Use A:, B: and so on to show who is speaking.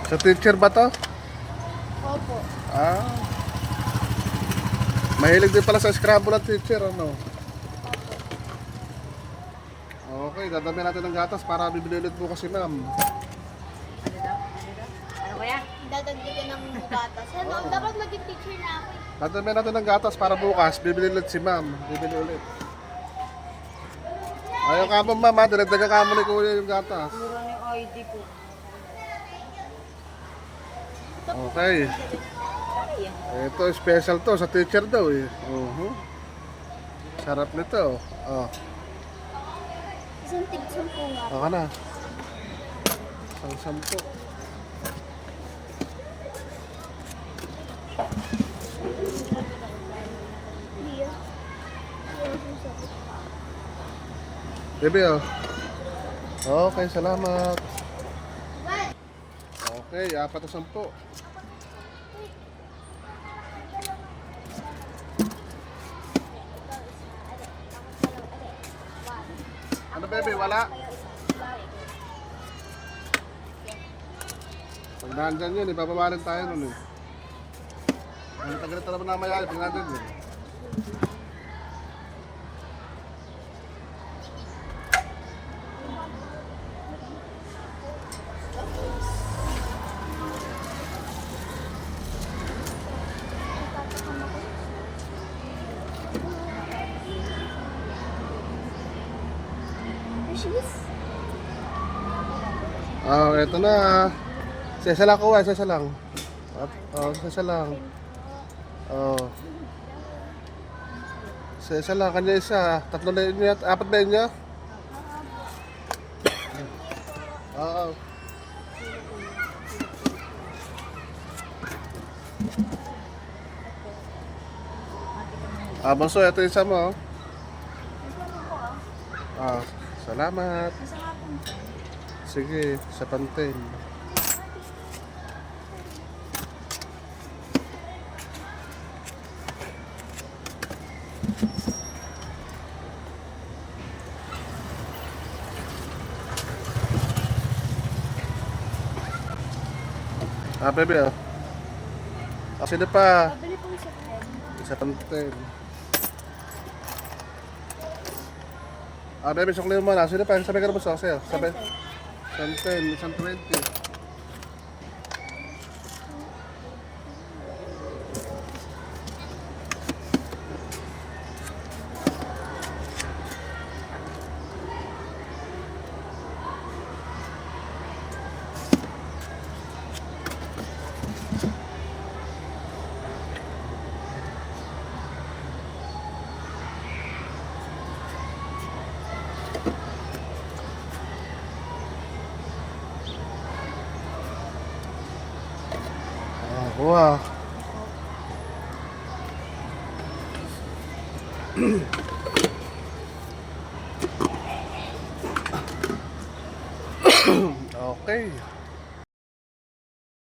A: Sa teacher ba to?
B: Opo.
A: Ah. Mahilig din pala sa Scrabble at teacher, ano? Okay, dadami natin ng gatas para bibili ulit po kasi ma'am.
C: Ano daw? Ano daw? Ano kaya?
B: Dadagdagan ng gatas. Ano, dapat maging teacher na ako eh.
A: Dadami natin ng gatas para bukas, bibili ulit si ma'am. Bibili ulit. Ayaw ka mo ma'am, ha? Dinagdagan ka mo ni kuya yung gatas.
C: Mura na yung ID ko.
A: Okay. Ito, special to sa teacher daw eh. Sarap nito. Oh.
B: Isang tig-sampu nga.
A: Ako na. Isang 10.
B: Here.
A: Bebe, oh. Okay, salamat. Okay, 4 na 10. Ano, bebe? Wala? Pag nandyan yun, ipapawalan tayo nun eh. Ang tagal na naman namaya, pag nandyan yun. Eto na. Sesa lang ko, sesa lang. Sesa lang. Sesa lang, kanya isa. 3 na yun, 4 na yun niya. Oo. Bunso, ito yung isa mo. Salamat. Sige, sa Pantene. Bebe, oh. Sino pa?
B: Pabili po isa po.
A: Sa Pantene. Bebe, sukli mo na. Sino pa? Sabi ka na mo sa sa'yo. Sabi. Pantene, 120. Kuha. Okay.